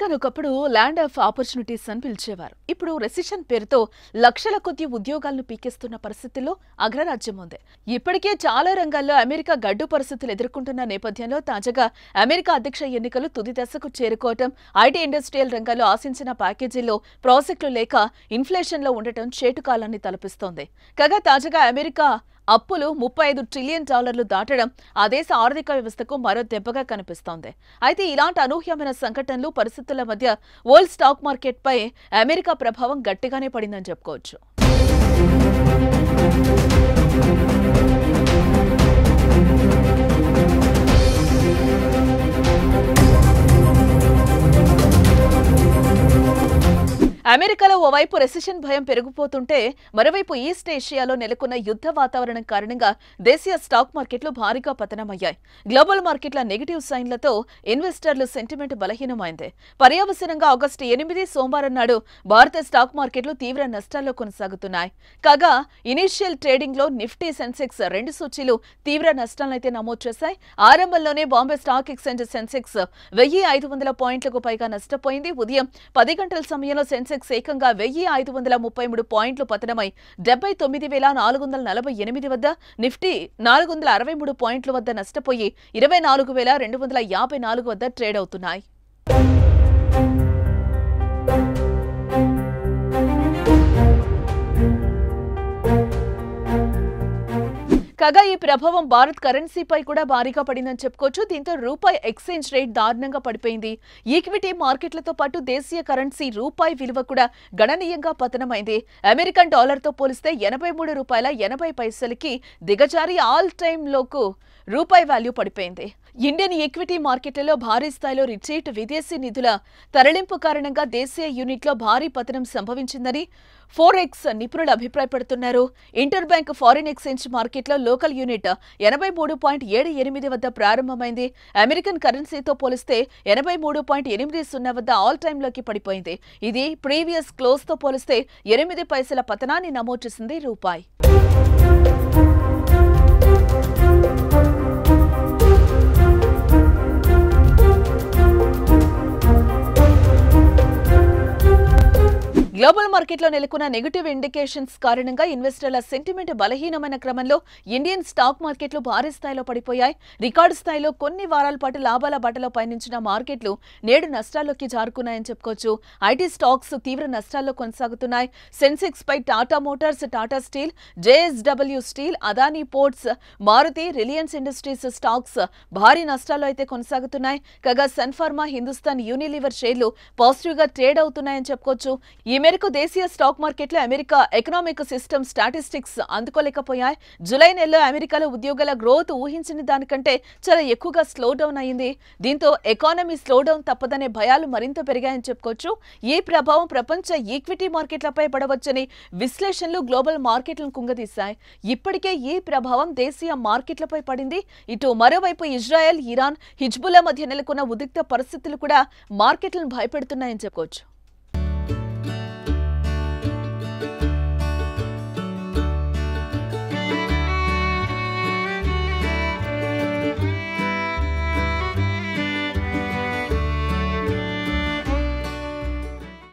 అమెరికాను ఒకప్పుడు land of opportunities అని పిలిచేవారు. ఇప్పుడు రెసిషన్ పేరుతో లక్షల కొద్ది ఉద్యోగాలను పీకేస్తున్న పరిస్థితుల్లో అగ్రరాజ్యం ఉంది. ఇప్పటికే చాలా రంగాల్లో అమెరికా గడ్డు పరిస్థితులు ఎదుర్కొంటున్న నేపథ్యంలో తాజాగా అమెరికా అధ్యక్ష ఎన్నికలు తుది దశకు చేరుకోవటం, ఐటీ ఇండస్ట్రియల్ రంగాల్లో ఆశించిన ప్యాకేజీల్లో ప్రాజెక్టులు లేక ఇన్ఫ్లేషన్లో ఉండటం చేటుకాలాన్ని తలపిస్తోంది. కాగా తాజాగా అమెరికా అప్పులు $35 ట్రిలియన్ దాటడం ఆ దేశ ఆర్థిక వ్యవస్థకు మరో దెబ్బగా కనిపిస్తోంది. అయితే ఇలాంటి అనూహ్యమైన సంఘటనలు, పరిస్థితుల మధ్య వరల్డ్ స్టాక్ మార్కెట్పై అమెరికా ప్రభావం గట్టిగానే పడిందని చెప్పుకోవచ్చు. అమెరికాలో ఓవైపు రెసిషన్ భయం పెరిగిపోతుంటే మరోవైపు ఈస్ట్ ఏషియాలో నెలకొన్న యుద్ధ వాతావరణం కారణంగా దేశీయ స్టాక్ మార్కెట్లు భారీగా పతనమయ్యాయి. గ్లోబల్ మార్కెట్ల నెగిటివ్ సైన్లతో ఇన్వెస్టర్ల సెంటిమెంట్ బలహీనమైంది. పర్యవసానంగా ఆగస్టు 8 సోమవారం నాడు భారత స్టాక్ మార్కెట్లు తీవ్ర నష్టాల్లో కొనసాగుతున్నాయి. కాగా ఇనీషియల్ ట్రేడింగ్ లో నిఫ్టీ, సెన్సెక్స్ రెండు సూచీలు తీవ్ర నష్టాలనైతే నమోదు చేశాయి. ఆరంభంలోనే బాంబే స్టాక్ ఎక్స్చేంజ్ సెన్సెక్స్ 1500 పాయింట్లకు పైగా నష్టపోయింది. ఉదయం 10 గంటల సమయంలో సెన్సెక్స్ ఏకంగా 1533 పాయింట్లు పతనమై 79,448 వద్ద, నిఫ్టీ 463 పాయింట్ల వద్ద నష్టపోయి 24,254 వద్ద ట్రేడ్ అవుతున్నాయి. కాగా ఈ ప్రభావం భారత్ కరెన్సీపై కూడా భారీగా పడిందని చెప్పుకోవచ్చు. దీంతో రూపాయి ఎక్స్చేంజ్ రేట్ దారుణంగా పడిపోయింది. ఈక్విటీ మార్కెట్లతో పాటు దేశీయ కరెన్సీ రూపాయి విలువ కూడా గణనీయంగా పతనమైంది. అమెరికన్ డాలర్తో పోలిస్తే $83.80కి దిగజారి ఆల్ టైమ్ లోకు రూపాయి వాల్యూ పడిపోయింది. ఇండియన్ ఈక్విటీ మార్కెట్లలో భారీ స్థాయిలో రిట్రీట్, విదేశీ నిధుల తరలింపు కారణంగా దేశీయ యూనిట్లో భారీ పతనం సంభవించిందని ఫోరెక్స్ నిపుణులు అభిప్రాయపడుతున్నారు. ఇంటర్ బ్యాంక్ ఫారిన్ ఎక్స్చేంజ్ మార్కెట్లో లోకల్ యూనిట్ 83.78 వద్ద ప్రారంభమైంది. అమెరికన్ కరెన్సీతో పోలిస్తే 83.80 వద్ద ఆల్ టైమ్ లోకి పడిపోయింది. ఇది ప్రీవియస్ క్లోజ్ తో పోలిస్తే 8 పైసల పతనాన్ని నమోదు చేసింది రూపాయి. గ్లోబల్ మార్కెట్లో నెలకొన్న నెగటివ్ ఇండికేషన్స్ కారణంగా ఇన్వెస్టర్ల సెంటిమెంట్ బలహీనమైన క్రమంలో ఇండియన్ స్టాక్ మార్కెట్లు భారీ స్థాయిలో పడిపోయాయి. రికార్డు స్థాయిలో కొన్ని వారాల పాటు లాభాల బాటలో పయనించిన మార్కెట్లు నేడు నష్టాల్లోకి జారుకున్నాయని చెప్పుకోవచ్చు. ఐటీ స్టాక్స్ తీవ్ర నష్టాల్లో కొనసాగుతున్నాయి. సెన్సెక్స్ పై Tata Motors, Tata Steel, JSW Steel, Adani Ports, Maruti, Reliance Industries stocks భారీ నష్టాల్లో అయితే కొనసాగుతున్నాయి. కాగా సన్ ఫార్మా, హిందుస్థాన్ యూనిలివర్ షేర్లు పాజిటివ్ గా ట్రేడ్ అవుతున్నాయని చెప్పుకోవచ్చు. ఈ మేరకు దేశీయ స్టాక్ మార్కెట్లో అమెరికా ఎకనామిక్ సిస్టమ్ స్టాటిస్టిక్స్ అందుకోలేకపోయాయి. జూలై నెలలో అమెరికాలో ఉద్యోగాల గ్రోత్ ఊహించిన దానికంటే చాలా ఎక్కువగా స్లో డౌన్ అయింది. దీంతో ఎకానమీ స్లో డౌన్ తప్పదనే భయాలు మరింత పెరిగాయని చెప్పుకోవచ్చు. ఈ ప్రభావం ప్రపంచ ఈక్విటీ మార్కెట్లపై పడవచ్చని విశ్లేషణలు గ్లోబల్ మార్కెట్లను కుంగదీశాయి. ఇప్పటికే ఈ ప్రభావం దేశీయ మార్కెట్లపై పడింది. ఇటు మరోవైపు ఇజ్రాయెల్, ఇరాన్, హిజ్బుల్లా మధ్య నెలకొన్న ఉద్రిక్త పరిస్థితులు కూడా మార్కెట్లను భయపెడుతున్నాయని చెప్పుకోవచ్చు.